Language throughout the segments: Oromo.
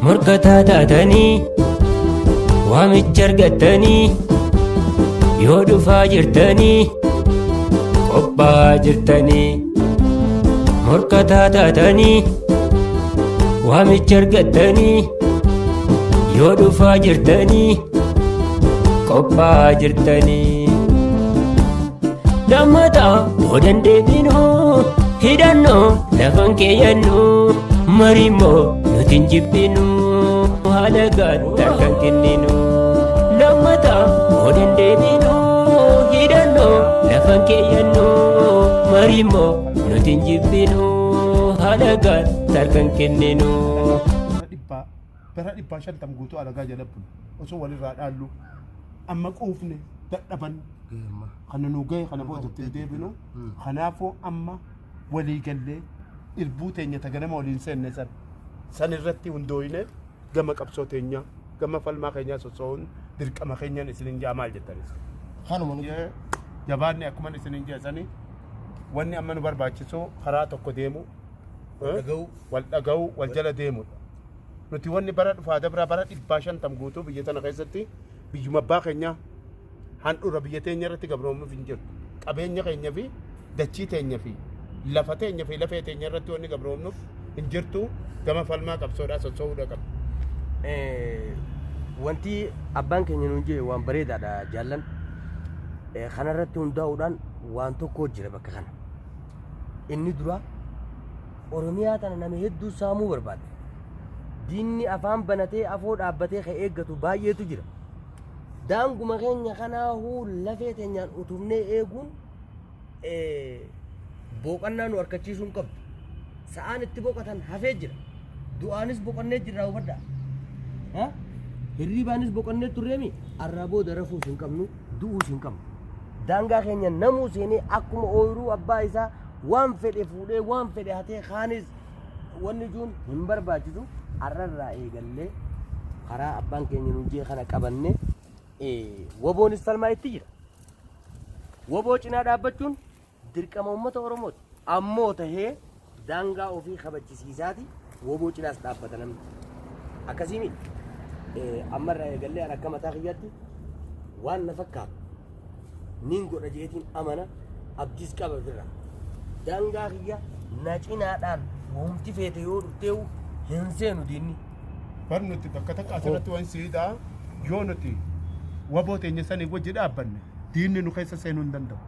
Morkataa taatanii waamicha argattanii yoo dhufaa jirtanii qophaa'aa jirtanii. Morkataa taatanii waamicha argattanii yoo dhufaa jirtanii qophaa'aa jirtanii. Lammataa boodan deebinuu hidhannoo lafan keeyyannuu mariimmoo nuti hin jibbinuu haala gaarii kan kenninu. Lammataa boodan deebinuu hidhannoo lafan keeyyannuu mariimmoo nuti hin jibbinuu haala gaarii kan kenninu. Bara dhibbaa shantam guutuu alagaa jalabbu osoo walirraa dhaallu amma quufne dadhaban kana nu gahe kana boodatti hin deebinu. Kanaafuu amma walii gallee irbuu teenya taganama waliin seenne san irratti hundooyne gama qabsoo teenya gama falmaa keenyaa soso'uun dirqama keenyaan isinin jaa maal jettanis. Kanuma jabaanni akkuma isinin jeesanii wanni amma nu barbaachisu karaa tokko deemu wal dhaga'u wal jala deemudha. Nuti wanni bara dhufaa dabraa bara dhibbaa shantam guutuu biyya tana keessatti biyyuma abbaa keenya handhuura biyya teenya irratti gabroomuuf hin jiru. Qabeenya keenya fi dachii teenya fi lafa teenya fi lafee teenya irratti wanni gabroomnuuf hin jirtu gama falmaa qabsoodhaa soso'uudha qaba. Wanti abbaan keenya nuun jee waan bareedaadha jaallan. Kanarratti hundaa'uudhaan waan tokko jira bakka kana. Inni dura Oromiyaa tana nama hedduu saamuu barbaada. Diinni afaan banatee afoo dhaabbatee ka eeggatu baay'eetu jira. Daanguma keenya kanaafuu lafee teenyaan utubnee eeguun boqonnaa nu harkachiisuun qabdu. Sa'aan itti boqotan hafee jira. Du'aanis boqonnee jirra hubadhaa. Hirribaanis boqonnee turreemi arraa booda rafuus hin qabnu du'uus hin qabnu. Daangaa keenya namuu seenee akkuma ooyiruu abbaa isaa waan fedhe fuudhee waan fedhe hatee kaanis wanni juun hin barbaachisu. Arrarraa eegallee karaa abbaan keenya nuun jee kana qabanne woboonis falmaa itti jira. Woboo cinaa dhaabbachuun dirqama uummata Oromooti. Ammoo tahee daangaa ofii kabachisiisaati woboo cinaas dhaabbata namni. Akkasii miti. Ammarraa eegallee an akka mataa kiyyaatti waan na fakkaatu nin godha jeetiin amana abdiis qaba birra. Daangaa kiyya na cinaadhaan womti feete yoo dhufteewu hin seenu diinni. Bar nuti bakka takka asirratti waan siidaa yoo nuti waboo teenya sanii wajji dhaabbanne diinni nu keessa seenuu hin danda'u.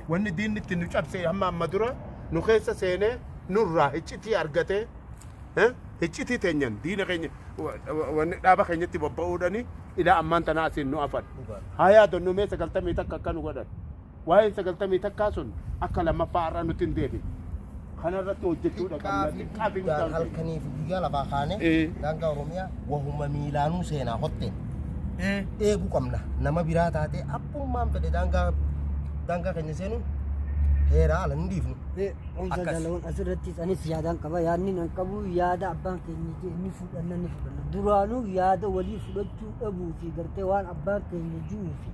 Wanni diinni itti nu cabsee amma dura nu keessa seenee nurraa iccitii argatee iccitii teenyan diina keenya wanni dhaaba keenyatti bobba'uudhani ilaa ammaan tanaa asiin nu afan. Haa yaadonnu mee 90 takka akka nu godhan. Waa'ee 90 takkaa sun akka lammaffaa irraa nuti hin deebiin. Kanarratti hojjechuudha qabna. Halkanii fi guyyaa lafaa kaane daangaa Oromiyaa wahuma miilaanuu seenaa hotteen eeguu qabna. Nama biraa taatee abbummaan fedhe daangaa keenya seenuun heeraa ala hin dhiifnu. Asirratti anis yaadaan qaba. Yaadni nan qabu yaada abbaan keenya jee inni fudhanna ni fudhanna. Duraanuu yaada walii fudhachuu dhabuu fi gartee waan abbaan keenya jiru fi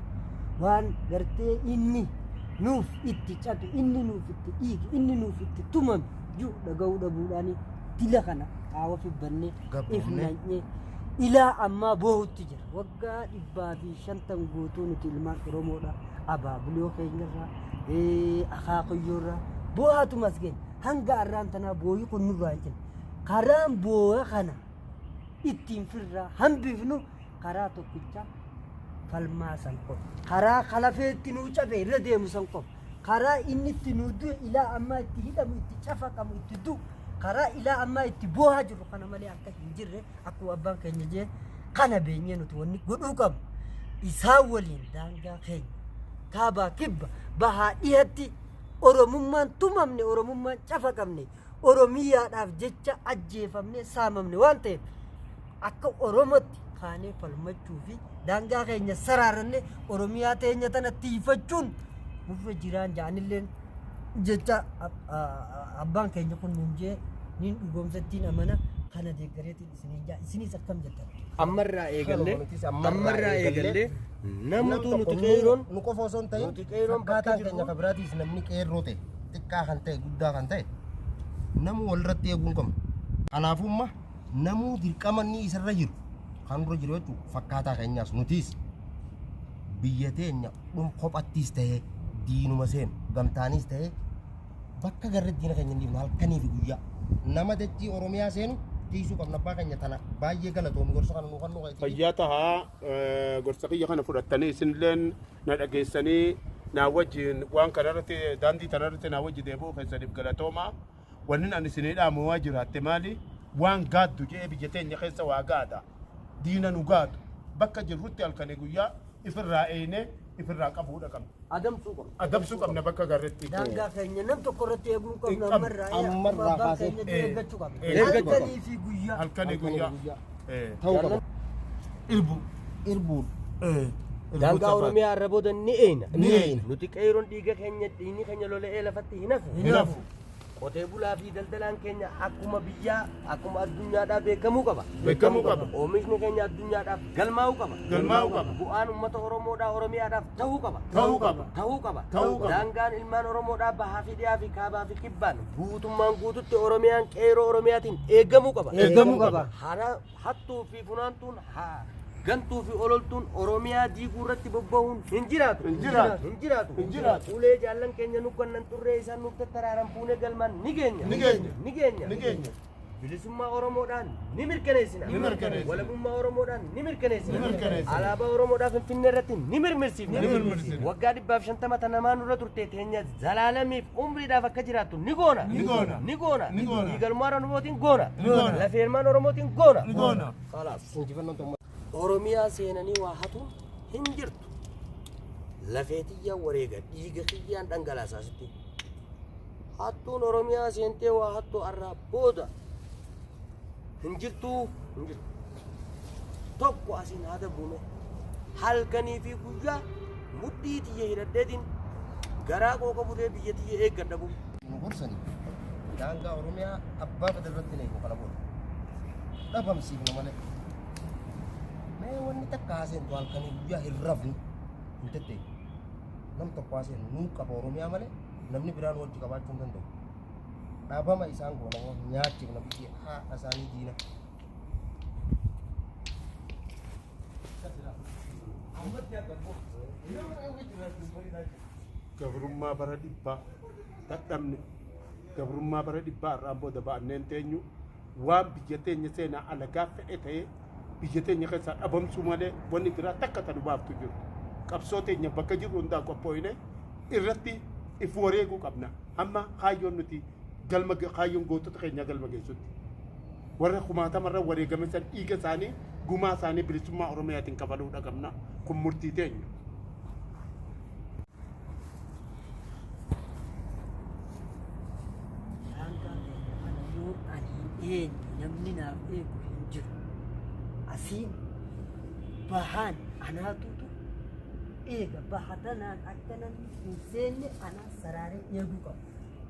waan gartee inni nuuf itti catu inni nuuf itti dhiigi inni nuuf itti tumame jiru dhaga'uu dhabuudhaan dila kana qaawa fi bannee ifnanyee ilaa ammaa boohutti jira. Waggaa 150 guutuu nuti ilmaan Oromoodha. Abaabuloo keenyarraa akaakuyyoorraa boohaatumas keenya hanga arraan tanaa booyii kun nurraa hin cinne. Karaan booya kana ittiin firraa hambifnu karaa tokkicha falmaa san qofa. Karaa kalafeetti nuu cabe irra deemu san qofa. Karaa inni itti nuu du'e ilaa ammaa itti hidhamu itti cafaqamu itti du'u karaa ilaa ammaa itti boohaa jiru kana malee akka hin jirre akkuma abbaan keenya jee kana beenyee nuti wanni godhuu qabu. Isaan waliin daangaa keenya kaabaa kibba bahaa dhihatti Oromummaan tumamne Oromummaan cafaqamne Oromiyaadhaaf jecha ajjeefamne saamamne waan ta'eef akka Oromootti kaanee falmachuu fi daangaa keenya saraaranne Oromiyaa teenya tana tiifachuun nurra jiraan jaanilleen jecha abbaan keenya kun nuun jee nin dhugoomsattiin amana kana deeggareetiin isinis akkam jettan. Ammarraa eegallee Namutu nuti qeeroon nu qofa osoo hin ta'in nuti qeeroon bakka akkaataan jirru keenya kan biraatiis namni qeerroo ta'e xiqqaa kan ta'e guddaa kan ta'e namu walirratti eeguu qabna. Kanaafumma namuu dirqama inni isarra jiru kan dura jiru jechuudha fakkaataa keenyaas nutiis biyya teenya kophattiis ta'ee diinuma seenu gamtaanis ta'ee bakka garri diina keenya hin dhiibne halkanii fi guyyaa nama dachii Oromiyaa seenu tiisuu qabna abbaa keenya tana baay'ee galatoomi gorsa kana nu kan nu qayti. Fayyaa tahaa gorsa kiyya kana fudhattanii isinilleen na dhageessanii naa wajjin waan kanarratti daandii kanarratti naa wajji deebi'uu keessaniif galatooma. Wanni ani isinii dhaamu waa jiraatte maali? Waan gaaddu jee biyya teenya keessa waa gaada. Diina nu gaadu. Bakka jirrutti halkanii guyyaa ifirraa eeyne ifirraa qabuudha qabna. adamsuu qabna. Adamsuu qabna bakka garretti. Daangaa keenya nam tokko irratti eeguu qabna ammarraa kaasee eeggachuu qabna. Eeggachuu qabna. Halkanii fi guyyaa. Halkanii guyyaa. ta'uu qaba. Irbuun. Daangaa Oromiyaa irra booda ni eeyna. Ni eeyna. Nuti qeeroon dhiiga keenya dhiigni keenya lola'ee lafatti hin hafu. Hin hafu. Qotee bulaa fi daldalaan keenya akkuma biyyaa akkuma addunyaadhaaf beekamuu qaba. Beekamuu qaba. Oomishni keenya addunyaadhaaf galmaa'uu qaba. Galmaa'uu qaba. Bu'aan uummata Oromoodhaa Oromiyaadhaaf ta'uu qaba. Ta'uu qaba. Ta'uu qaba. Ta'uu qaba. Daangaan ilmaan Oromoodhaa bahaa fi dhiyaa fi kaabaa fi kibbaan guutummaan guututti Oromiyaan qeeroo Oromiyaatiin eegamuu qaba. Eegamuu qaba. Hattuu fi funaantuun gantuu fi ololtuun Oromiyaa diiguu irratti bobba'uun hin jiraatu. Hin jiraatu. Hin jiraatu. Hin jiraatu. Ulee jaallan keenya nu kannan turree isaan nuuf tattaraaran fuunee galmaan ni geenya. Ni geenya. Ni geenya. Ni geenya. Bilisummaa Oromoodhaan ni mirkaneessina. Ni mirkaneessina. Walabummaa Oromoodhaan ni mirkaneessina. Ni mirkaneessina. Alaabaa Oromoodhaa Finfinnee irratti ni mirmirsiifna. Ni mirmirsiifna. Waggaa 150 namaa nurra turte teenya zalaalamiif umriidhaaf akka jiraattu ni goona. Ni goona. Ni goona. Ni goona. Dhiigalmaa Oromootiin goona. Ni goona. Lafee ilmaan Oromootiin goona. Ni goona. Khalaas. Injifannoon ta'u. Oromiyaa seenanii waa hatuun hin jirtu. Lafee xiyyaa wareega dhiiga xiyyaan dhangalaasaasitti. Hattuun Oromiyaa seentee waa hattuu arraa booda hin jirtu. Tokko asiin haada buume halkanii fi guyyaa mudhii xiyya hidhadheetiin garaa qooqa bulee biyya xiyya eeggadha bu'u. Nu gorsanii daangaa Oromiyaa abbaa fedha irratti na eegu kana booda dhabamsiifna malee. Mee wanni takka haaseentu halkanii guyyaa hin rafnu hin tetteeku. Nam tokko haaseen nuu qaba Oromiyaa malee namni biraan wajji qabaachuu hin danda'u. Dhabama isaan goona nyaachifna biyya haadha isaanii diina. Gabrummaa bara dhibbaa dadhabne gabrummaa bara dhibbaa irraan booda ba'anneen teenyu waan biyya teenya seenaa alagaa fedhe ta'ee biyya teenya keessaa dhabamsuu malee wanni biraa takka tanu baaftu jiru. Qabsoo teenya bakka jirru hundaa qophooyne irratti if wareeguu qabna. Hamma kaayyoon nuti kaayyoon gootota keenya galma geessutti. Warra kumaatamarra wareegame san dhiiga isaanii gumaa isaanii bilisummaa Oromiyaatiin kafaluudha qabna. Kun murtii teenya. namni naaf eegu hin jiru. Asiin bahaan anaatutu eega bahatanaan akka namni hin seenne anaa saraaree eeguu qabu.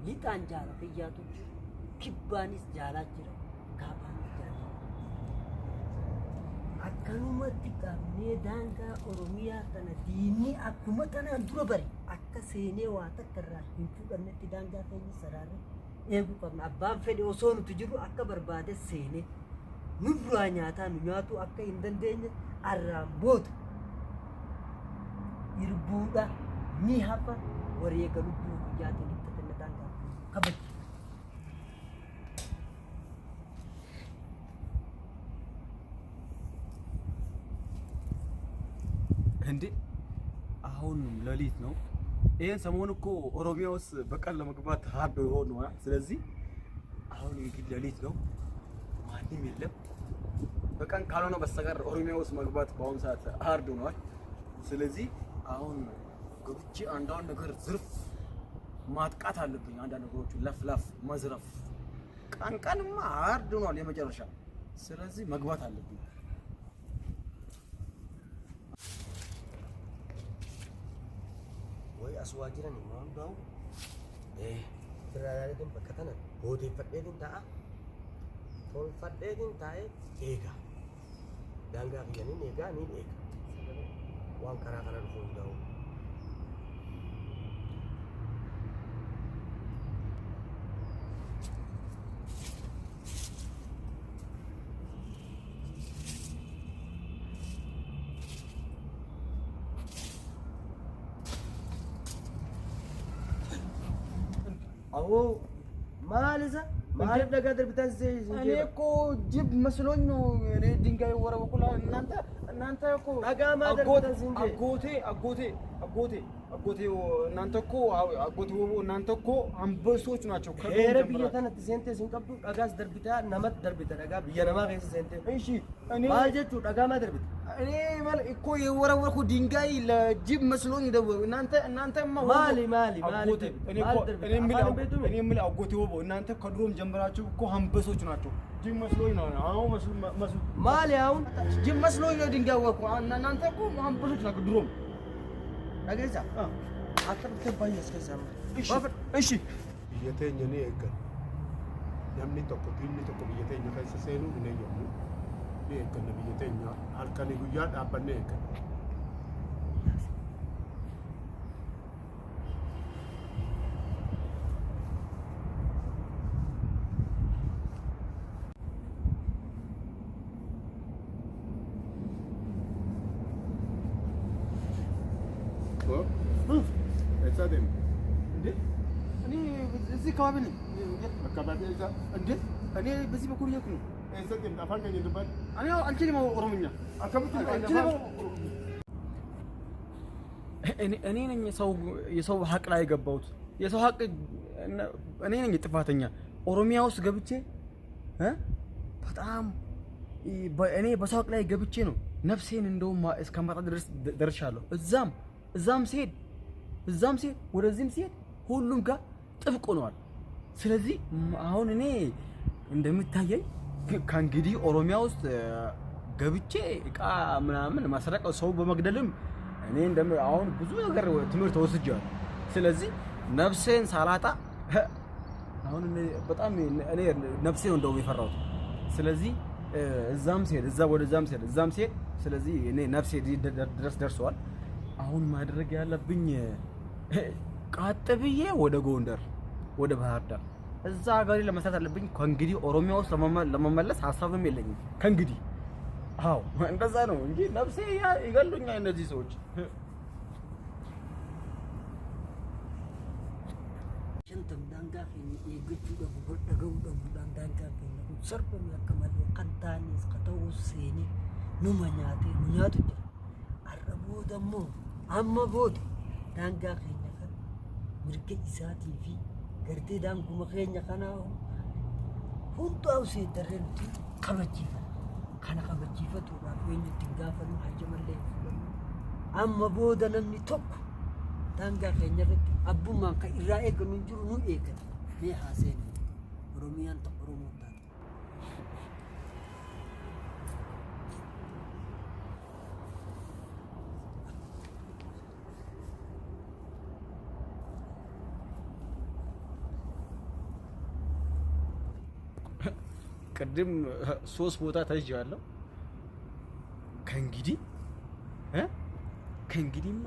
Lixaan jaala fayyaatu jiru. Kibbaanis jaalaa jira. Kaabaanis jaalaa. Akkanumatti qabnee daangaa Oromiyaa kana diinni akkuma tanaan dura bari akka seenee waa takka irraa hin fudhannetti daangaa keenya saraaree eeguu qabna. Abbaan fedhe osoo nuti jiru akka barbaade seenee nurraa nyaataa nu nyaatu akka hin dandeenye arraan booda irbuudha ni hafa wareega lubbuu guyyaatiin itti kenna daangaa kabaja. እንዴ አሁን ሌሊት ነው። ይሄን ሰሞን እኮ ኦሮሚያ ውስጥ በቀን ለመግባት ሀርዶ የሆነ ነው። ስለዚህ አሁን እንግዲህ ሌሊት ነው፣ ማንም የለም። በቀን ካልሆነ በስተቀር ኦሮሚያ ውስጥ መግባት በአሁኑ ሰዓት ሀርዶ ሆኗል። ስለዚህ አሁን ገብቼ አንዳንድ ነገር ዝርፍ ማጥቃት አለብኝ። አንዳንድ ነገሮችን ለፍላፍ መዝረፍ ቀን ቀንማ ሀርዶ ሆኗል የመጨረሻ። ስለዚህ መግባት አለብኝ። Way aswaa jiran immoo hundaa'u firaayyaalitiin bakka tana boodeeffadheetiin ta'a tolfadheetiin taa'ee eega daangaa biyyaniin eegaa niin eega waan karaa kana dhufu hunda'u. አዎ ማለዛ ማለት ነገር ብታስ እኔ እኮ ጅብ መስሎኝ ነው እኔ ድንጋይ ወረወኩላ እናንተ እኮ አጎቴ እናንተ እኮ አጎቴ እናንተ እኮ አንበሶች ናቸው። ከሄረ ቢየተነት ሴንቴ ሲንቀቡ ዳጋስ ደርብታ ነመት ደርብታ ዳጋ ቢየነማ ከሰ ሴንቴ እሺ እኔ ማጀቱ ዳጋማ ደርብታ እኔ ማለት እኮ የወረወርኩ ድንጋይ ለጅብ መስሎኝ ደው እናንተማ ማሊ እኔ የምልህ አጎቴ ወቦ እናንተ ከድሮም ጀምራችሁ እኮ አንበሶች ናቸው። ጅብ መስሎኝ ነው አሁን መስሉ ማሊ አሁን ጅብ መስሎኝ ነው ድንጋይ ወርኩ እናንተ እኮ አንበሶች ናቸው ድሮም አገዛ አጥብተባኝ እስከዛማ እሺ biyyatteenya ni eeggan namni tokko diinni tokko biyyateenya keessa seenuu hin eeyyamu ni eegganna biyyateenya halkanii guyyaa dhaabbanne eeggan eessa deemu እንዴ እኔ እዚህ አካባቢ ነኝ አካባቢ eessa እንዴ እኔ በዚህ በኩል እየሄድኩ ነው eessa deemta afaan keenya dubbadhu እኔ አልችልም ኦሮምኛ akkamitti እኔ ነኝ የሰው ሀቅ ላይ የገባሁት የሰው ሀቅ እኔ ነኝ ጥፋተኛ ኦሮሚያ ውስጥ ገብቼ በጣም እኔ በሰው ሀቅ ላይ ገብቼ ነው ነፍሴን እንደውም እስከማጣ ድረስ ደርሻለሁ እዛም ሲሄድ ወደዚህም ሲሄድ ሁሉም ጋር ጥብቅ ሆነዋል። ስለዚህ አሁን እኔ እንደምታየኝ ከእንግዲህ ኦሮሚያ ውስጥ ገብቼ እቃ ምናምን ማስረቅ ሰው በመግደልም እኔ አሁን ብዙ ነገር ትምህርት ወስጃለሁ። ስለዚህ ነፍሴን ሳላጣ አሁን በጣም እኔ ነፍሴ ነው እንደው የፈራሁት። ስለዚህ እዛም ሲሄድ ስለዚህ እኔ ነፍሴ ድረስ ደርሷል። አሁን ማድረግ ያለብኝ ቃጥ ብዬ ወደ ጎንደር ወደ ባህር ዳር እዛ ሀገሬ ለመስራት አለብኝ። ከእንግዲህ ኦሮሚያ ውስጥ ለመመለስ ሀሳብም የለኝም ከእንግዲህ። አዎ እንደዛ ነው እንጂ ነፍሴ ይገሉኛል እነዚህ ሰዎች። ሽንትም ዳንጋ የግጁ ደጉ ዳንጋ ሰርበም ያከማል ቀንታኒስ ከተውሴኒ ኑማኛቴ ኑኛቱ አረቦ ደሞ አመቦድ ዳንጋ ከኛ ከን ምርገ ኢሳቲ ፊ ገርቴ ዳንጉ መከኛ ከናው ሁንቱ አውሴ ደረንቲ ከበጂፈ kana kabajifatu raafeenyi tingaafanu hajamalle ammabooda namni tokko daangaa keenya irratti abbummaan kan irraa eeganu hin jiru nu eegan mee haaseen oromiyaan ta'u oromoo taate ቅድም 3 ቦታ ተይዣለሁ። ከእንግዲህማ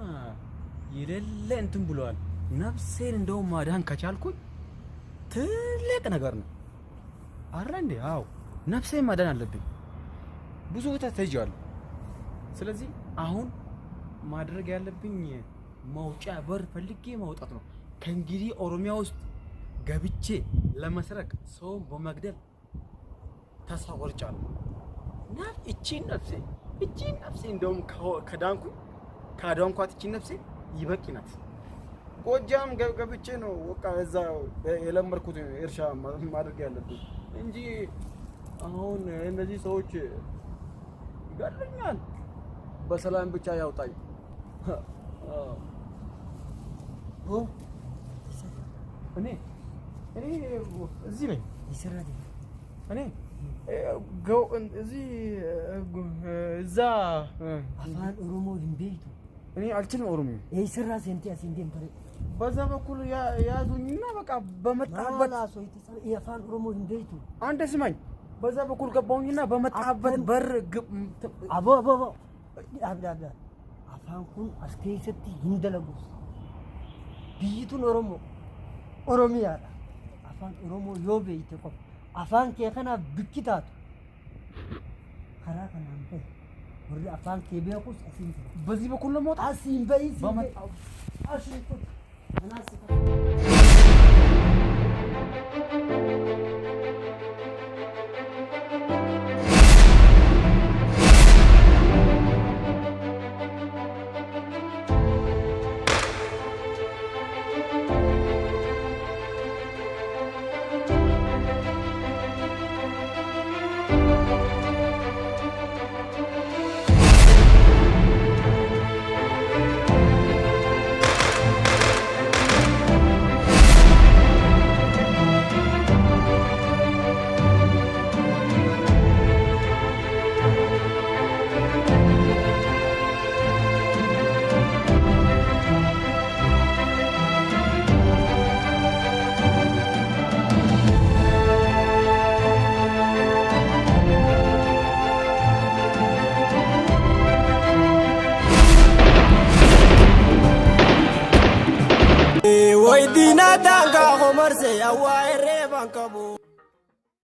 የሌለ እንትን ብለዋል። ነፍሴን እንደውም ማዳን ከቻልኩኝ ትልቅ ነገር ነው አይደል እንዴ? አዎ ነፍሴን ማዳን አለብኝ። ብዙ ቦታ ተይዣለሁ። ስለዚህ አሁን ማድረግ ያለብኝ መውጫ በር ፈልጌ ማውጣት ነው። ከእንግዲህ ኦሮሚያ ውስጥ ገብቼ ለመስረቅ ሰው በመግደል ተስፋ ቆርጫለሁ። እቺን ነፍሴ እንደውም ካዳንኳት እቺን ነፍሴ ይበቂ ናት። ጎጃም ገብቼ ነው በቃ እዛ የለመድኩት እርሻ ማድረግ ያለብኝ እንጂ አሁን እነዚህ ሰዎች ይገሉኛል። በሰላም ብቻ ያውጣኝ። እኔ እዚህ ነኝ። ይሰራል እኔ እዚህ እዛ አፋን ኦሮሞ ድንቤቱ እኔ አልችልም ኦሮሞ ይሰራ ሴንቲ አሲንዴም ተረ በዛ በኩል ያዙኝና በቃ በመጣበት የአፋን ኦሮሞ ድንቤቱ አንተ ስማኝ። በዛ በኩል ገባሁኝና በመጣበት በር አቦ አብዳ አፋን afaan kun as keessatti hin dalagu. Biyyi tun Oromoo Oromiyaadha. Afaan Oromoo yoo beekte qofa afaan kee kanaaf bikki taatu karaa kanaan bahe warri afaan kee beekus asiin bahe. በዚህ በኩል ለሞት asiin bahi በመጣው asiin kun kanaas Wai dina tanga homarse awa ere bankabu